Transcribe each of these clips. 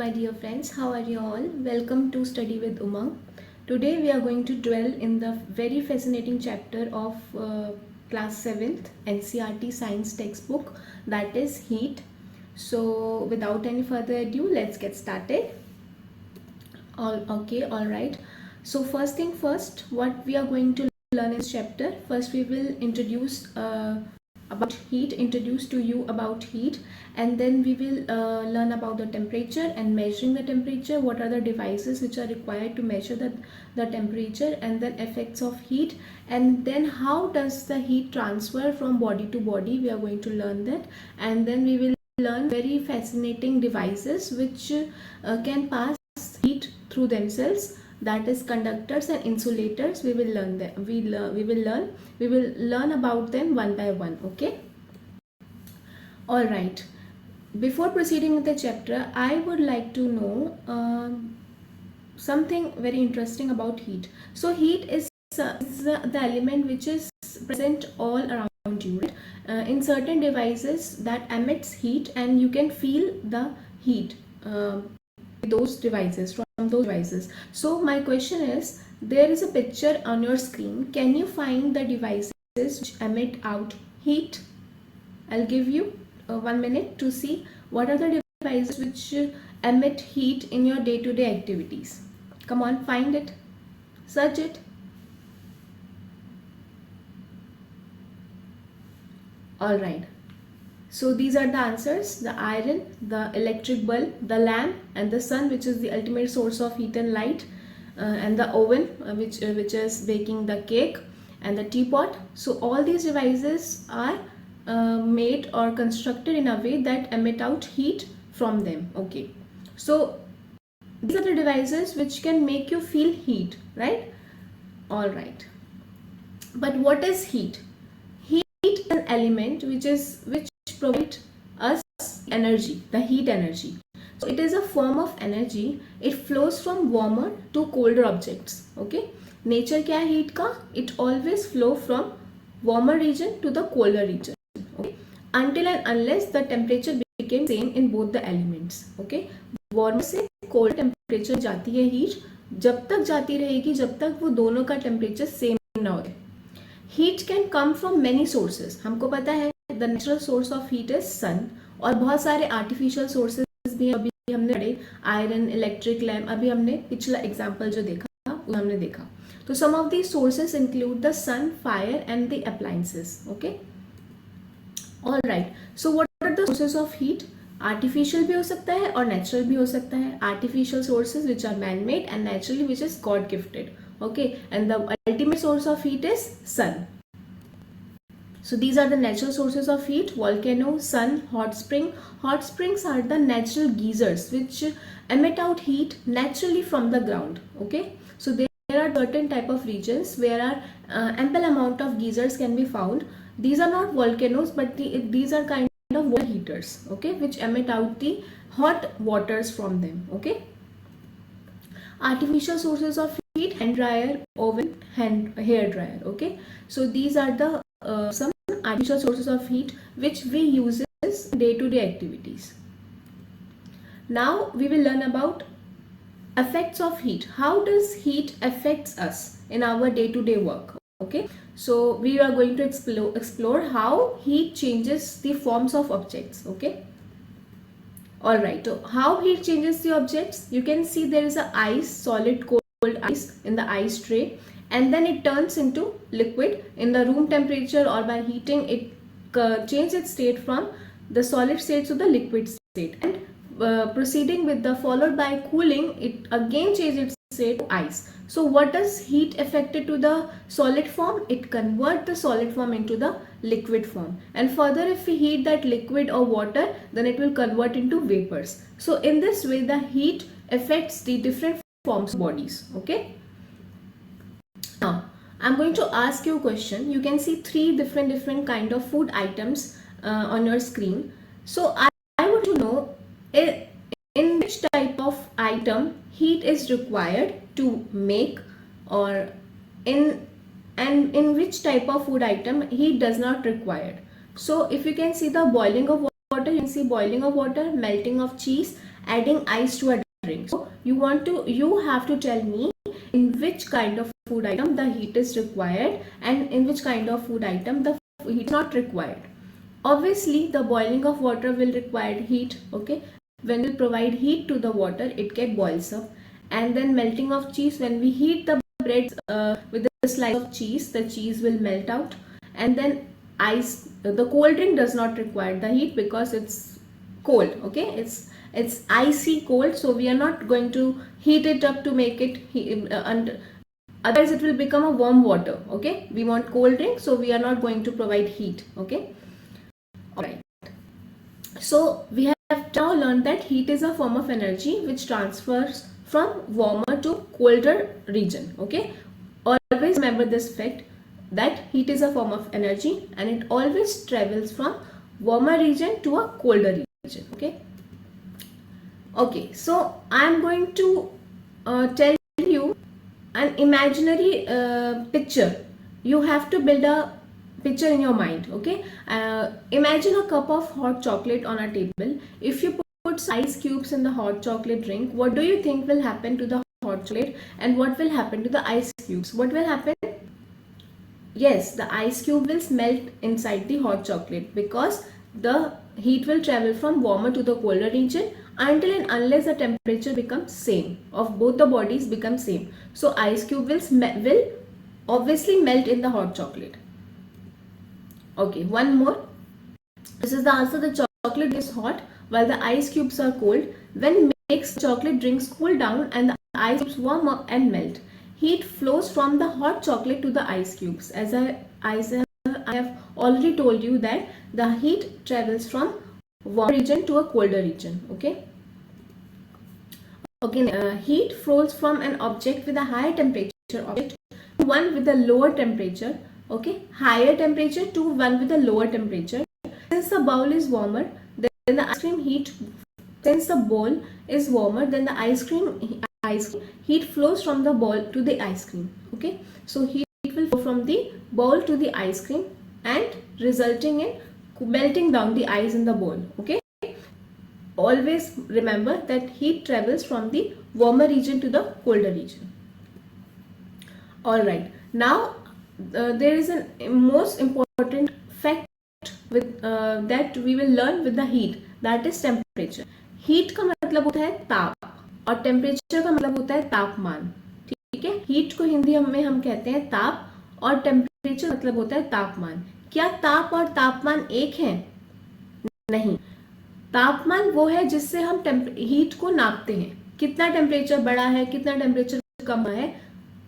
my dear friends. How are you all? Welcome to Study with Umang. Today we are going to dwell in the very fascinating chapter of class 7th NCERT science textbook, that is heat. So without any further ado, let's get started. All right. So first thing first, what we are going to learn in this chapter. First we will introduce introduce to you about heat, and then we will learn about the temperature and measuring the temperature, what are the devices which are required to measure the temperature, and then effects of heat, and then how does the heat transfer from body to body. We are going to learn that, and then we will learn very fascinating devices which can pass heat through themselves, that is conductors and insulators. We will learn them. We will learn about them one by one. Okay. All right. Before proceeding with the chapter, I would like to know something very interesting about heat. So heat is the element which is present all around you, right? In certain devices that emits heat, and you can feel the heat those devices, from those devices. So my question is, there is a picture on your screen. Can you find the devices which emit out heat? I'll give you 1 minute to see what are the devices which emit heat in your day-to-day activities. Come on, find it, search it. All right. So these are the answers: the iron, the electric bulb, the lamp, and the sun, which is the ultimate source of heat and light, and the oven, which is baking the cake, and the teapot. So all these devices are made or constructed in a way that emit out heat from them. Okay. So these are the devices which can make you feel heat, right? All right. But what is heat? Heat is an element which provide us energy, the heat energy. So it is a form of energy. It flows from warmer to colder objects. Okay. Nature क्या है heat का? It always flow from warmer region to the colder region. Okay. Until and unless the temperature became same in both the elements. Okay. Warmer से cold temperature जाती है heat. जब तक जाती रहेगी जब तक वो दोनों का temperature same ना हो. Heat can come from many sources. हमको पता है the natural source of heat is sun, और बहुत सारे artificial sources भी अभी हमने पढ़े, iron, electric lamp. अभी हमने पिछला example जो देखा वो हमने देखा. तो some of these sources include the sun, fire, and the appliances. Okay. All right. So what are the sources of heat? Artificial भी हो सकता है और natural भी हो सकता है. Artificial sources which are man-made, and naturally which is God-gifted. Okay. And the ultimate source of heat is sun. So these are the natural sources of heat: volcano, sun, hot spring. Hot springs are the natural geysers which emit out heat naturally from the ground. Okay. So there are certain type of regions where ample amount of geysers can be found. These are not volcanoes, but these are kind of water heaters. Okay, which emit out the hot waters from them. Okay. Artificial sources of heat: hand dryer, oven, hair dryer. Okay. So these are the some artificial sources of heat which we use in day-to-day activities. Now we will learn about effects of heat. How does heat affects us in our day-to-day work? Okay, so we are going to explore how heat changes the forms of objects. Okay. All right. So how heat changes the objects? You can see there is a ice, solid, cold ice in the ice tray, and then it turns into liquid in the room temperature, or by heating it changes its state from the solid state to the liquid state, and proceeding with the followed by cooling, it again changes its state to ice. So what does heat affected to the solid form? It converts the solid form into the liquid form, and further if we heat that liquid or water, then it will convert into vapors. So in this way the heat affects the different forms of bodies. Okay. Now I'm going to ask you a question. You can see three different kind of food items on your screen. So I want to know in which type of item heat is required to make, or in which type of food item heat does not required. So if you can see the boiling of water, you can see boiling of water, melting of cheese, adding ice to a drink. So you have to tell me in which kind of food item the heat is required and in which kind of food item the heat is not required. Obviously, the boiling of water will require heat. Okay, when we provide heat to the water, it get boils up. And then melting of cheese, when we heat the bread with a slice of cheese, the cheese will melt out. And then ice, the cold drink does not require the heat because it's cold. Okay, it's icy cold, so we are not going to heat it up to make it otherwise it will become a warm water. Okay, we want cold drink, so we are not going to provide heat. Okay, all right. So we have now learned that heat is a form of energy which transfers from warmer to colder region. Okay, always remember this fact that heat is a form of energy and it always travels from warmer region to a colder region. Okay, so I am going to tell you an imaginary picture. You have to build a picture in your mind. Okay, imagine a cup of hot chocolate on a table. If you put some ice cubes in the hot chocolate drink, what do you think will happen to the hot chocolate and what will happen to the ice cubes? What will happen? Yes, the ice cube will melt inside the hot chocolate because the heat will travel from warmer to the colder region until and unless the temperature becomes same of both the bodies become same. So ice cube will obviously melt in the hot chocolate. Okay, one more. This is the answer. The chocolate is hot while the ice cubes are cold. When makes chocolate drinks cool down and the ice cubes warm up and melt. Heat flows from the hot chocolate to the ice cubes. As I have already told you that the heat travels from warm region to a colder region. Okay. Heat flows from an object with a higher temperature object to one with a lower temperature. Okay, higher temperature to one with a lower temperature. Since the bowl is warmer, then the ice cream heat. Since the bowl is warmer, then the ice cream heat flows from the bowl to the ice cream. Okay, so heat will flow from the bowl to the ice cream and resulting in melting down the ice in the bowl. Okay, always remember that heat travels from the warmer region to the colder region. All right, now there is a most important fact with that we will learn with the heat, that is temperature. Heat का मतलब होता है ताप और temperature का मतलब होता है तापमान. ठीक है, हीट को हिंदी में हम कहते हैं ताप और टेम्परेचर मतलब होता है तापमान. क्या ताप और तापमान एक हैं? नहीं. तापमान वो है जिससे हम हीट को नापते हैं. कितना टेम्परेचर बढ़ा है, कितना टेम्परेचर कम है,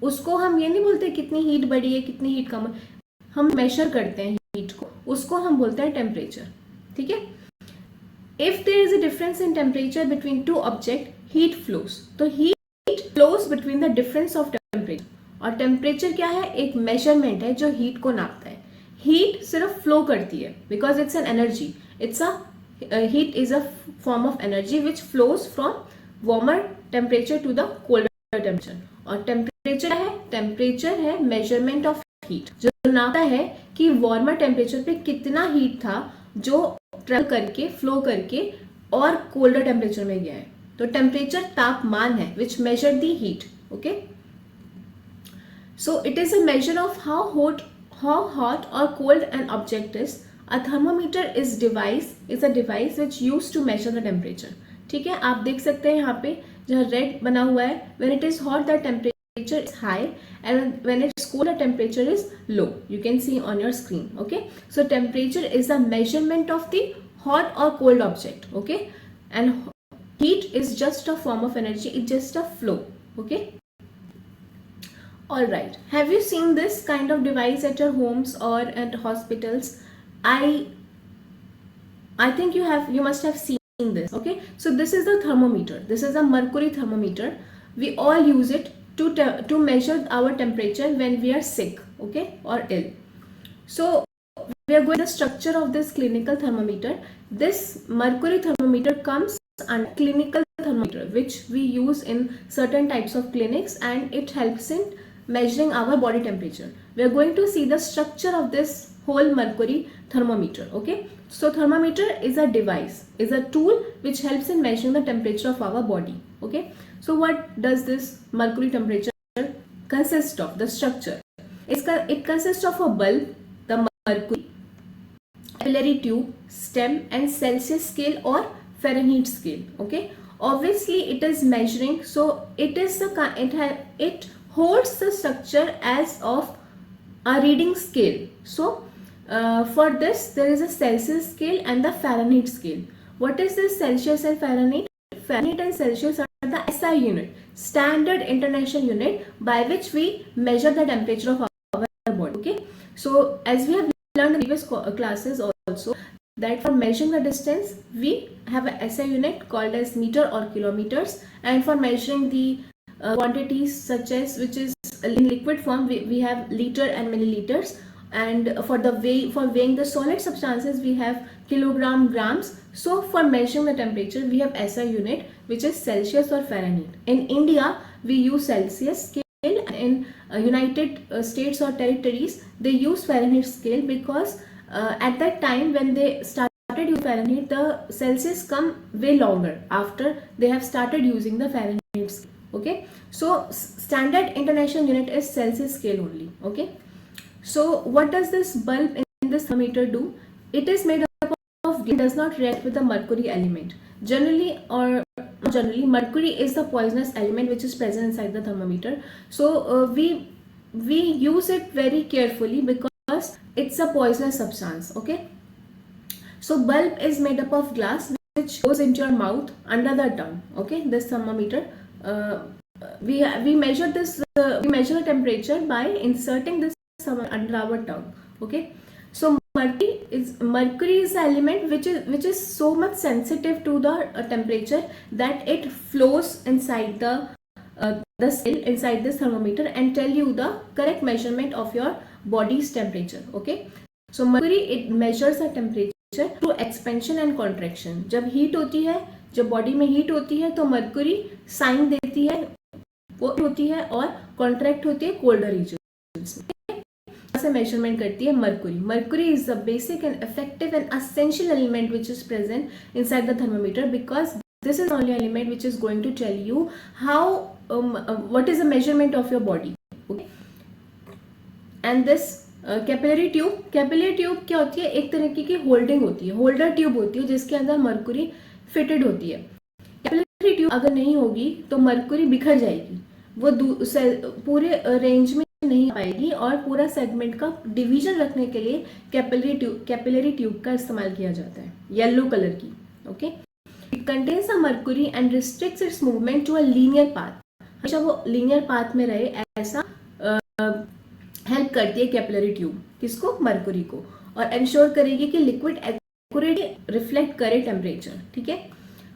उसको हम ये नहीं बोलते कितनी हीट बढ़ी है, कितनी हीट कम है. हम मेजर करते हैं हीट को, उसको हम बोलते हैं टेम्परेचर. ठीक है. If there is a difference in temperature between two object, heat flows. तो heat flows between the difference of temperature. और टेम्परेचर क्या है? एक मेजरमेंट है जो हीट को नापता है. हीट सिर्फ फ्लो करती है because it's an energy. It's a heat is a form of energy which flows from warmer temperature to the colder temperature. और टेम्परेचर है, टेम्परेचर है मेजरमेंट ऑफ हीट, जो नापता है कि वार्मर टेम्परेचर पे कितना हीट था जो ट्रेवल करके फ्लो करके और कोल्डर टेम्परेचर में गया है. तो टेम्परेचर तापमान है which measure the heat. Okay, so it is a measure of how hot or cold an object is. A thermometer is a device which used to measure the temperature. ठीक है, आप देख सकते हैं यहाँ पे जहाँ रेड बना हुआ है. When it is hot the temperature is high and when it is cold the temperature is low. You can see on your screen. Okay, so temperature is the measurement of the hot or cold object. Okay, and heat is just a form of energy. It's just a flow. Okay. All right. Have you seen this kind of device at your homes or at hospitals? I think you must have seen this. Okay, so this is the thermometer. This is a mercury thermometer. We all use it to measure our temperature when we are sick, okay, or ill. So we are going to the structure of this clinical thermometer. This mercury thermometer comes under clinical thermometer which we use in certain types of clinics and it helps in measuring our body temperature. We are going to see the structure of this whole mercury thermometer. Okay, so thermometer is a device, is a tool which helps in measuring the temperature of our body. Okay, so what does this mercury temperature consist of? The structure, it consists of a bulb, the mercury, capillary tube, stem, and Celsius scale or Fahrenheit scale. Okay, obviously it is measuring, so it holds the structure as of a reading scale. So for this there is a Celsius scale and the Fahrenheit scale. What is this Celsius and Fahrenheit? Fahrenheit and Celsius are the SI unit, standard international unit, by which we measure the temperature of our body. Okay, so as we have learned in previous classes also, that for measuring the distance we have a SI unit called as meter or kilometers, and for measuring the quantities such as, which is in liquid form, we have liter and milliliters, and for weighing the solid substances we have kilogram, grams. So for measuring the temperature we have SI unit, which is Celsius or Fahrenheit. In India we use Celsius scale, and in United States or territories they use Fahrenheit scale, because at that time when they started using Fahrenheit, the Celsius come way longer after they have started using the Fahrenheit scale. Okay, so standard international unit is Celsius scale only. Okay, so what does this bulb in this thermometer do? It is made up of, it does not react with the mercury element. Generally, mercury is the poisonous element which is present inside the thermometer. So we use it very carefully because it's a poisonous substance. Okay, so bulb is made up of glass which goes into your mouth under the tongue. Okay, this thermometer, we measure the temperature by inserting this under our tongue. Okay, so mercury is the element which is so much sensitive to the temperature that it flows inside the cell inside this thermometer and tell you the correct measurement of your body's temperature. Okay, so mercury, it measures the temperature through expansion and contraction. जब heat होती है, जब body में heat होती है तो mercury sign देती है, होती है, और कॉन्ट्रैक्ट होती है कोल्डर रीजन्स में. से मेजरमेंट करती है mercury. Mercury is the basic and effective and essential element which is present inside the thermometer, because this is the only element which is going to tell you how what is the measurement of your body. Okay, and this capillary tube क्या होती है? एक तरीके की holding होती है, holder tube होती है जिसके अंदर मर्क्यूरी फिटेड होती है. कैपिलरी ट्यूब अगर नहीं होगी तो मर्क्यूरी बिखर जाएगी, वो पूरे रेंज में नहीं आ पाएगी, और पूरा सेगमेंट का डिवीजन रखने के लिए कैपिलरी ट्यूब का इस्तेमाल किया जाता है, येलो कलर की. Okay, it contains a mercury and restricts its movement to a linear path. हमेशा वो लीनियर पाथ में रहे, ऐसा हेल्प करती है कैपिलरी ट्यूब. किसको? मर्क्यूरी को. और इंश्योर करेगी कि लिक्विड एक्यूरेटली रिफ्लेक्ट करे टेम्परेचर. ठीक है,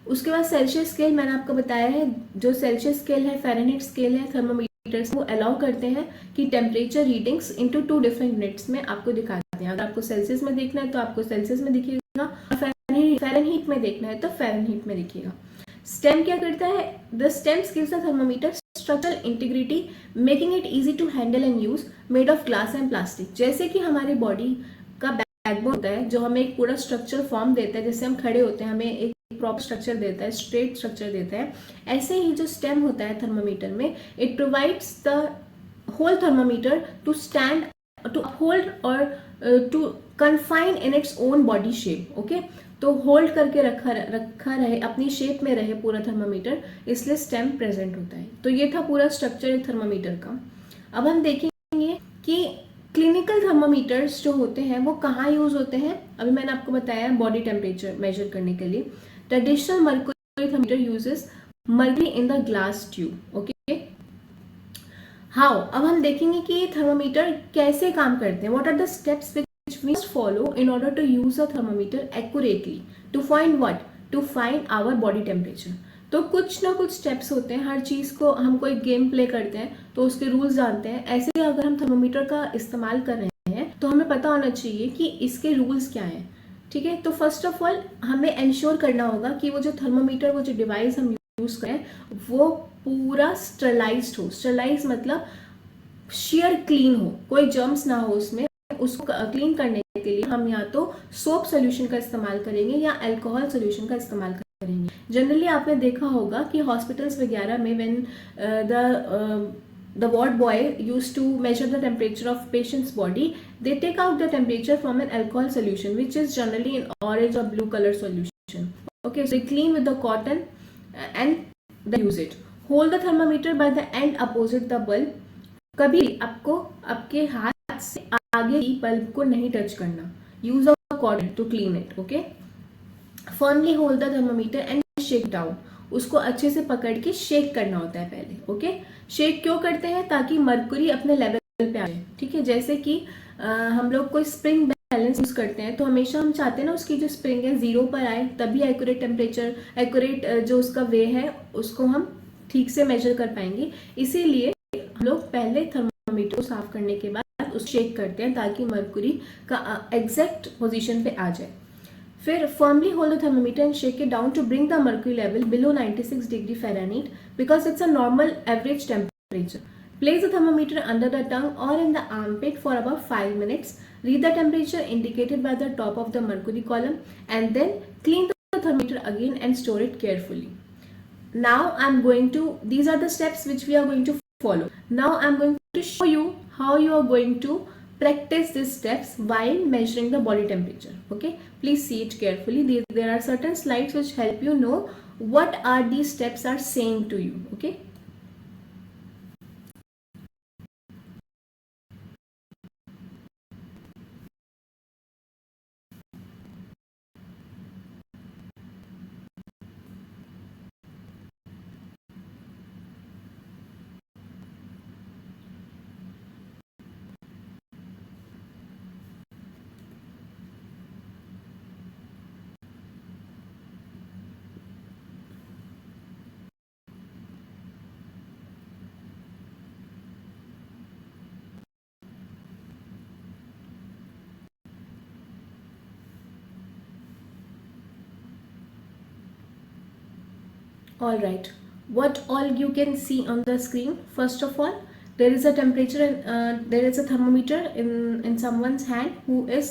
उसके बाद सेल्सियस स्केल मैंने आपको बताया है. जो सेल्सियस स्केल है, फ़ारेनहाइट स्केल है, थर्मोमीटर्स वो अलाउ करते हैं कि temperature readings into 2 different units में आपको दिखाते हैं. अगर आपको सेल्सियस में देखना है तो आपको सेल्सियस में दिखेगा, फ़ारेनहाइट में देखना है तो फ़ारेनहाइट में दिखेगा. स्टेम क्या करता है? The stems gives the thermometer structural integrity, making it easy to handle and use, made of glass and plastic. जैसे कि हमारी बॉडी का बैकबोन होता है जो हमें एक पूरा स्ट्रक्चर फॉर्म देता है, जैसे हम खड़े होते हैं हमें एक प्रॉपर स्ट्रक्चर देता है, स्ट्रेट स्ट्रक्चर देता है, ऐसे ही जो स्टेम होता है थर्मोमीटर में, it provides the whole thermometer to stand, to uphold और to confine in its own body shape. Okay, तो होल्ड करके रखा रहे, अपनी शेप में रहे पूरा थर्मोमीटर, इसलिए स्टेम प्रेजेंट होता है. तो ये था पूरा स्ट्रक्चर एक थर्मोमीटर का. अब हम देखेंगे कि क्लिनिकल थर्मोमीटर्स जो होते हैं वो कहाँ यूज होते हैं. अभी मैंने आपको बताया बॉडी टेम्परेचर मेजर करने के लिए. Traditional mercury thermometer uses mercury in the glass tube. Okay, how, अब हम देखेंगे कि थर्मोमीटर कैसे काम करते हैं. What are the steps which we must follow in order to use a thermometer accurately to find what? To find our body temperature. तो कुछ ना कुछ स्टेप्स होते हैं. हर चीज़ को हम कोई गेम प्ले करते हैं तो उसके रूल्स जानते हैं. ऐसे ही अगर हम थर्मोमीटर का इस्तेमाल कर रहे हैं तो हमें पता होना चाहिए कि इसके रूल्स क्या हैं. ठीक है, तो फर्स्ट ऑफ ऑल हमें इंश्योर करना होगा कि वो जो थर्मोमीटर, वो जो डिवाइस हम यूज़ करें वो पूरा स्टरलाइज्ड हो. स्टरलाइज मतलब शेयर क्लीन हो, कोई जर्म्स ना हो उसमें, उसको क्लीन करने के लिए हम या तो सोप सोल्यूशन का इस्तेमाल करेंगे या अल्कोहल सोल्यूशन का इस्तेमाल करेंगे। जनरली आपने देखा होगा कि हॉस्पिटल्स वगैरह में when the ward boy used to measure the temperature of patient's body, they take out the temperature from an alcohol solution which is generally in orange or blue color solution. Okay, so they clean with the cotton and they use it. Hold the thermometer by the end opposite the bulb. कभी आपको आपके हाथ से आगे की bulb को नहीं touch करना. Use a cotton to clean it. Okay, firmly hold the thermometer and shake down. उसको अच्छे से पकड़ के शेक करना होता है पहले. ओके, शेक क्यों करते हैं? ताकि मर्क्यूरी अपने लेवल पे आ जाए. ठीक है, जैसे कि हम लोग कोई स्प्रिंग बैलेंस यूज करते हैं तो हमेशा हम चाहते हैं ना उसकी जो स्प्रिंग है जीरो पर आए, तभी एक्यूरेट टेम्परेचर, एक्यूरेट जो उसका वे है उसको हम ठीक से मेजर कर पाएंगे. इसीलिए हम लोग पहले थर्मोमीटर को साफ करने के बाद उस शेक करते हैं ताकि मर्क्यूरी का एग्जैक्ट पोजीशन पे आ जाए. फिर firmly hold the thermometer and shake it down to bring the mercury level below 96 degree Fahrenheit because it's a normal average temperature. Place the thermometer under the tongue or in the armpit for about 5 minutes. Read the temperature indicated by the top of the mercury column and then clean the thermometer again and store it carefully. Now I'm going to, these are the steps which we are going to follow. Now I'm going to show you how you are going to practice these steps while measuring the body temperature. Okay, please see it carefully. There are certain slides which help you know what are these steps are saying to you. Okay. All right, what all you can see on the screen? First of all, there is a temperature and there is a thermometer in someone's hand who is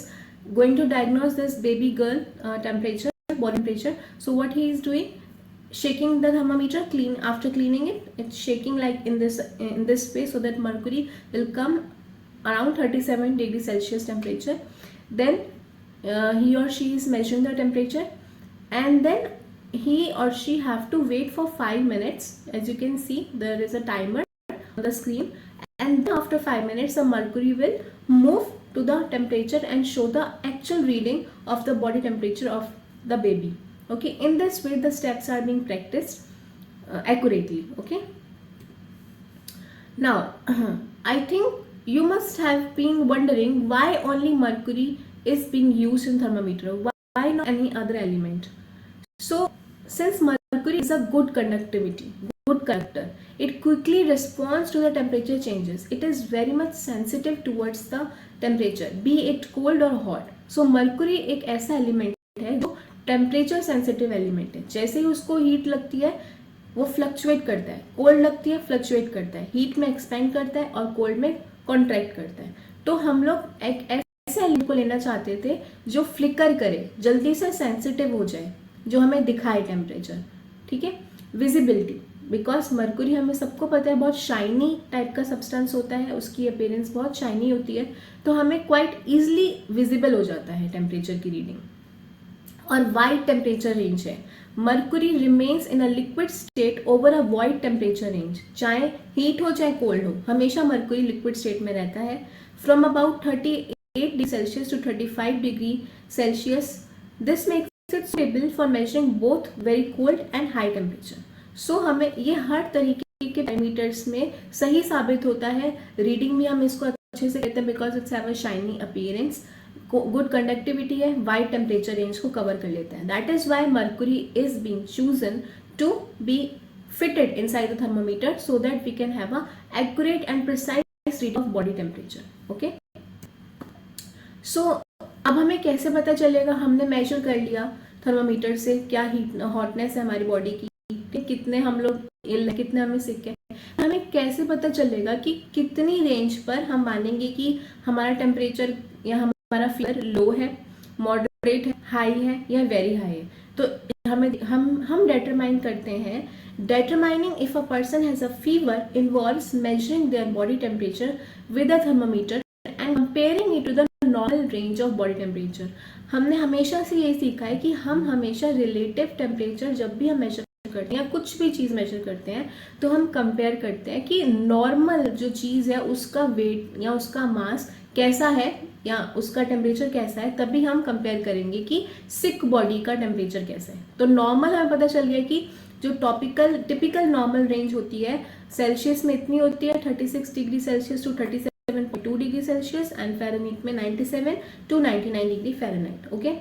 going to diagnose this baby girl temperature, body temperature. So what he is doing, shaking the thermometer, after cleaning it, it's shaking like in this way so that mercury will come around 37 degrees Celsius temperature. Then he or she is measuring the temperature, and then he or she have to wait for 5 minutes. As you can see, there is a timer on the screen, and then after 5 minutes the mercury will move to the temperature and show the actual reading of the body temperature of the baby. Okay, in this way the steps are being practiced accurately. Okay, now I think you must have been wondering why only mercury is being used in thermometer, why not any other element. So since mercury is a good conductor, it quickly responds to the temperature changes. It is very much sensitive towards the temperature, be it cold or hot. So mercury एक ऐसा element है जो temperature sensitive element है. जैसे ही उसको heat लगती है वो फ्लक्चुएट करता है, कोल्ड लगती है फ्लक्चुएट करता है, हीट में एक्सपेंड करता है और कोल्ड में कॉन्ट्रैक्ट करता है. तो हम लोग एक ऐसे एलिमेंट को लेना चाहते थे जो फ्लिकर करे, जल्दी से सेंसिटिव हो जाए, जो हमें दिखाए टेम्परेचर. ठीक है, विजिबिलिटी, बिकॉज मर्क्यूरी हमें सबको पता है बहुत शाइनी टाइप का सब्सटेंस होता है, उसकी अपीयरेंस बहुत शाइनी होती है, तो हमें क्वाइट ईजिली विजिबल हो जाता है टेम्परेचर की रीडिंग. और वाइड टेम्परेचर रेंज है. Mercury remains in a liquid state over a wide temperature range. चाहे हीट हो चाहे कोल्ड हो, हमेशा मर्क्यूरी लिक्विड स्टेट में रहता है. From about 38 degree Celsius to 35 degree Celsius. This makes it suitable for measuring both very cold and high temperature. So हमें ये हर तरीके के पैरामीटर्स में सही साबित होता है. रीडिंग भी हम इसको अच्छे से कहते हैं because it's have a shiny appearance, good conductivity है, वाइड टेम्परेचर रेंज को कवर कर लेता है. That is why mercury is being chosen to be fitted inside the thermometer so that we can have a accurate and precise reading of body temperature. Okay, so अब हमें कैसे पता चलेगा? हमने मेजर कर लिया थर्मोमीटर से क्या हीट हॉटनेस है हमारी बॉडी की, कितने हम लोग इल, कितने हमें सिक है, हमें कैसे पता चलेगा कि कितनी रेंज पर हम मानेंगे कि हमारा टेम्परेचर या हमारा फीवर लो है, मॉडरेट है, हाई है या वेरी हाई है। तो हमें हम डिटरमाइन करते हैं, determining if a person has a fever involves measuring their body temperature with a thermometer and comparing it to the normal range of body temperature। हमने हमेशा से ये सीखा है कि हम हमेशा रिलेटिव टेम्परेचर जब भी हम मेजर करते हैं या कुछ भी चीज़ मेजर करते हैं तो हम कंपेयर करते हैं कि नॉर्मल जो चीज़ है उसका वेट या उसका मास कैसा है या उसका टेम्परेचर कैसा है, तभी हम कंपेयर करेंगे कि सिक बॉडी का टेम्परेचर कैसा है। तो नॉर्मल हमें पता चल गया कि जो टिपिकल नॉर्मल रेंज होती है सेल्सियस में इतनी होती है 36 degree Celsius to 37.2 degree Celsius and Fahrenheit में 97 टू 99 डिग्री फ़ारेनहीट। ओके,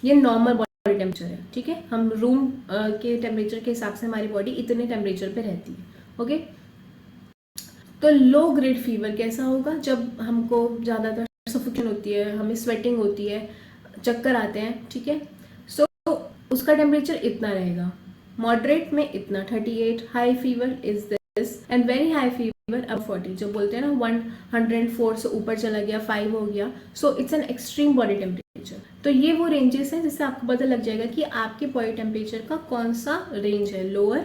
ये नॉर्मल बॉडी टेम्परेचर है। ठीक है, हम रूम के टेम्परेचर के हिसाब से हमारी बॉडी इतने टेम्परेचर पे रहती है। ओके, तो लो ग्रेड फीवर कैसा होगा? जब हमको ज़्यादातर सफोकेशन होती है, हमें स्वेटिंग होती है, चक्कर आते हैं। ठीक है, सो उसका टेम्परेचर इतना रहेगा, मॉडरेट में इतना 38, high fever is this and very high fever अब 40। जो बोलते हैं ना 104 से ऊपर चला गया, 5 हो गया, so it's an extreme body temperature. तो ये वो रेंजेस हैं जिससे आपको पता लग जाएगा कि आपके बॉडी टेम्परेचर का कौन सा रेंज है, लोअर,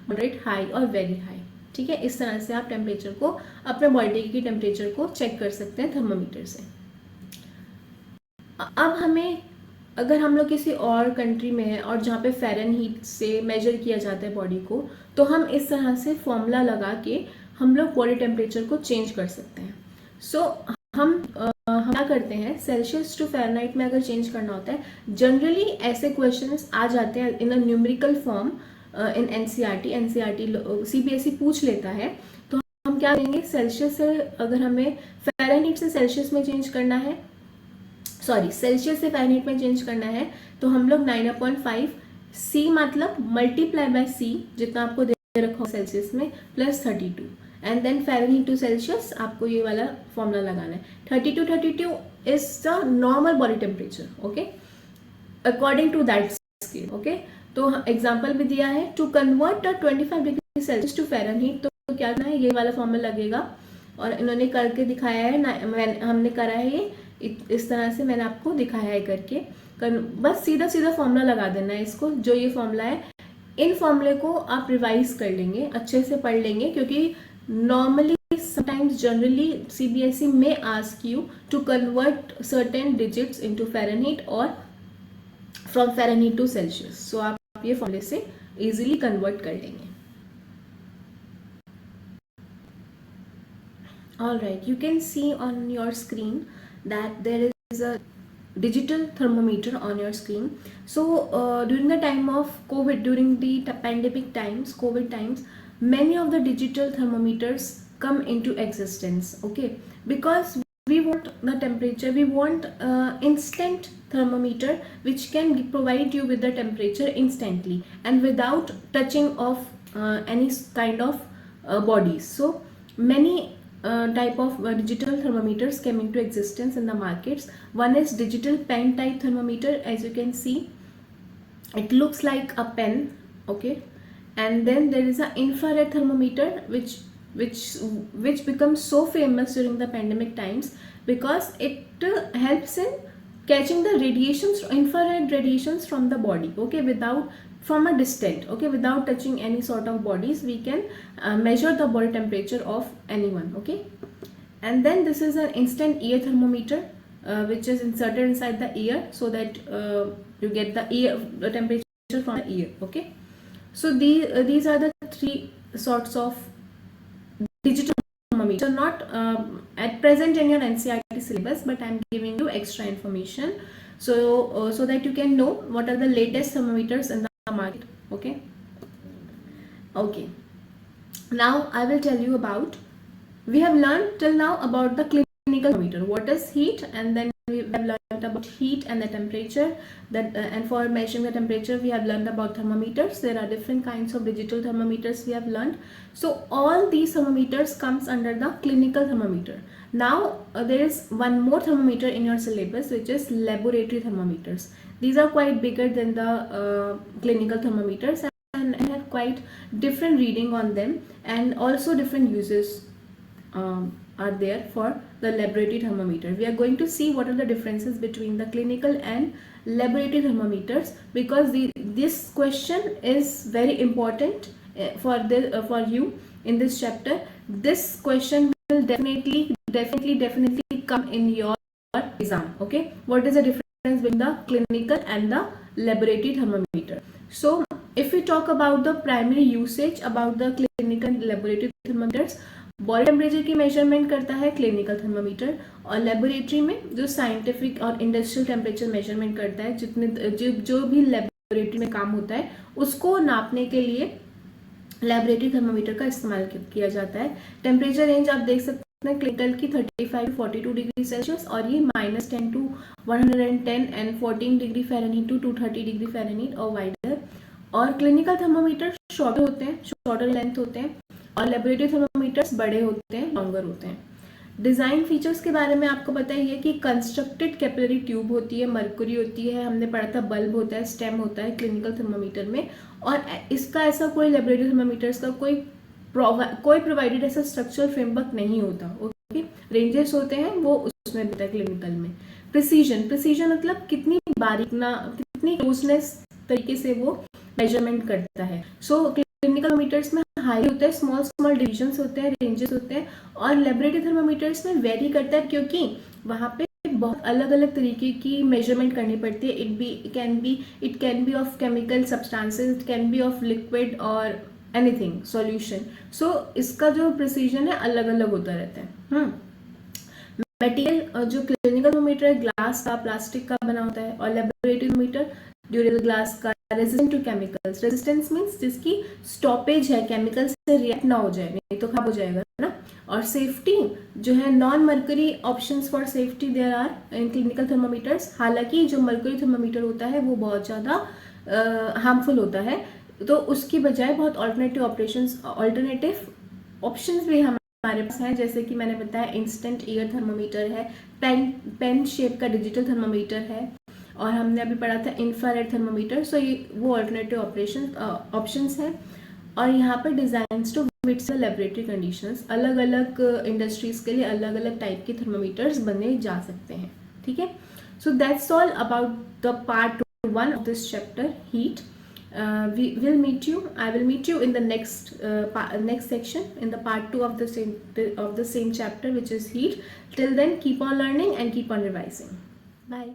मॉडरेट, हाई और वेरी हाई। ठीक है, इस तरह से आप टेम्परेचर को, अपने बॉडी की टेम्परेचर को चेक कर सकते हैं थर्मामीटर से। अब हमें, अगर हम लोग किसी और कंट्री में है और जहाँ पे फ़ारेनहीट से मेजर किया जाता है बॉडी को, तो हम इस तरह से फॉर्मूला लगा के हम लोग बॉडी टेम्परेचर को चेंज कर सकते हैं। सो हम क्या करते हैं, सेल्सियस टू फ़ारेनहीट में अगर चेंज करना होता है, जनरली ऐसे क्वेश्चंस आ जाते हैं in a numerical form in NCERT CBSE पूछ लेता है। तो हम क्या करेंगे, सेल्सियस से अगर हमें फ़ारेनहीट से सेल्सियस में चेंज करना है, सॉरी सेल्सियस से फ़ारेनहीट में चेंज करना है, तो हम लोग 9.5 सी मतलब मल्टीप्लाई बाय सी जितना आपको दे रखा हो सेल्सियस में plus 32 and then Fahrenheit to Celsius आपको ये वाला फॉर्मूला लगाना है। 32 is the normal body temperature. Okay, according to that scale. Okay, तो एग्जाम्पल भी दिया है, to convert 25 degree Celsius to Fahrenheit, तो क्या करना है, ये वाला फॉर्मूला लगेगा और इन्होंने करके दिखाया है, हमने करा है ये इस तरह से, मैंने आपको दिखाया है करके। बस सीधा सीधा फॉर्मूला लगा देना है इसको, जो ये फॉर्मूला है। इन फॉर्मूले को आप रिवाइज कर लेंगे, अच्छे से पढ़ लेंगे, क्योंकि नॉर्मली समटाइम्स जनरली सीबीएसई में ask you to convert certain digits into Fahrenheit और from Fahrenheit to Celsius. So आप ये फॉर्मूले से इजीली कन्वर्ट कर लेंगे। All right, you can see on your screen that there is a digital thermometer on your screen. So during the time of COVID, during the pandemic times, COVID times, many of the digital thermometers come into existence. Okay, because we want the temperature, we want instant thermometer which can provide you with the temperature instantly and without touching of any kind of bodies. So many type of digital thermometers came into existence in the markets. One is digital pen type thermometer. As you can see, it looks like a pen. Okay, and then there is an infrared thermometer which becomes so famous during the pandemic times because it helps in catching the radiations, infrared radiations from the body. Okay, from a distance. Okay, without touching any sort of bodies, we can measure the body temperature of anyone. Okay, and then this is an instant ear thermometer which is inserted inside the ear so that you get the temperature from the ear. Okay, so these are the three sorts of digital thermometer. So not at present in your NCERT syllabus, but I am giving you extra information so so that you can know what are the latest thermometers in the market. Okay, now I will tell you about, we have learned till now about the clinical thermometer, what is heat, and then we have learned about heat and the temperature, that and for measuring the temperature we have learned about thermometers. There are different kinds of digital thermometers we have learned. So all these thermometers comes under the clinical thermometer. Now there is one more thermometer in your syllabus, which is laboratory thermometers. These are quite bigger than the clinical thermometers, and I have quite different reading on them, and also different uses are there for the laboratory thermometer. We are going to see what are the differences between the clinical and laboratory thermometers, because this question is very important for you in this chapter. This question will definitely come in your exam. Okay, what is the difference between the clinical and the laboratory thermometer? So if we talk about the primary usage about the clinical and laboratory thermometers, body temperature की measurement करता है clinical thermometer, और laboratory में जो scientific और industrial temperature measurement करता है, जितने जो भी लेबोरेटरी में काम होता है उसको नापने के लिए लेबोरेटरी थर्मामीटर का इस्तेमाल किया जाता है. टेम्परेचर रेंज आप देख सकते हैं क्लिनिकल की 35 to 42 डिग्री सेल्सियस, और ये -10 to 110 and 14 degree Fahrenheit to 230 degree Fahrenheit और वाइडर. और क्लिनिकल थर्मामीटर शॉर्टर होते हैं, शॉर्टर लेंथ होते हैं, और लेबोरेटरी थर्मामीटर्स बड़े होते हैं, लॉन्गर होते हैं. डिज़ाइन फीचर्स के बारे में आपको पता ही है कि कंस्ट्रक्टेड कैपिलरी ट्यूब होती है, मरकरी होती है, हमने पढ़ा था बल्ब होता है, स्टेम होता है क्लिनिकल थर्मामीटर में, और इसका ऐसा कोई लेबोरेटरी थर्मामीटर्स का कोई प्रोवाइडेड ऐसा स्ट्रक्चरल फ्रेमवर्क नहीं होता. ओके, रेंजेस होते हैं वो उसमें होता है क्लिनिकल में. प्रिसीजन मतलब कितनी बारीकना, कितनी क्लोजनेस तरीके से वो मेजरमेंट करता है. सो क्लिनिकल थर्मामीटर्स में हाई होता है, स्मॉल डिविजन्स होते हैं, रेंजेस होते हैं, और लेबोरेटरी थर्मामीटर्स में वेरी करता है क्योंकि वहाँ पे बहुत अलग अलग तरीके की मेजरमेंट करनी पड़ती है. It can be of chemical substances, it can be of liquid और एनीथिंग सॉल्यूशन. सो इसका जो प्रिसीजन है अलग अलग होता रहता है. मटेरियल जो क्लिनिकल थर्मामीटर है ग्लास का, प्लास्टिक का बना होता है, और लेबोरेटरी थर्मामीटर ड्यूरेबल ग्लास का, resistant to chemicals. Resistance means जिसकी स्टॉपेज है, केमिकल से रिएक्ट ना हो जाए, नहीं तो खराब हो जाएगा ना. और सेफ्टी जो है, non mercury options for safety there are in clinical thermometers. हालांकि जो मर्करी थर्मामीटर होता है वो बहुत ज़्यादा हार्मफुल होता है, तो उसकी बजाय बहुत ऑल्टरनेटिव ऑप्शंस भी हमारे पास हैं, जैसे कि मैंने बताया इंस्टेंट ईयर थर्मामीटर है, पेन शेप का डिजिटल थर्मामीटर है, और हमने अभी पढ़ा था इंफ्रारेड थर्मामीटर. सो ये वो ऑल्टरनेटिव ऑप्शंस हैं. और यहाँ पर designs to fit laboratory conditions, अलग अलग इंडस्ट्रीज के लिए अलग अलग टाइप के थर्मामीटर्स बने जा सकते हैं. ठीक है, so that's all about the part 1 of this chapter, heat. I will meet you in the next section, in the part 2 of the same chapter, which is heat. Till then, keep on learning and keep on revising. Bye.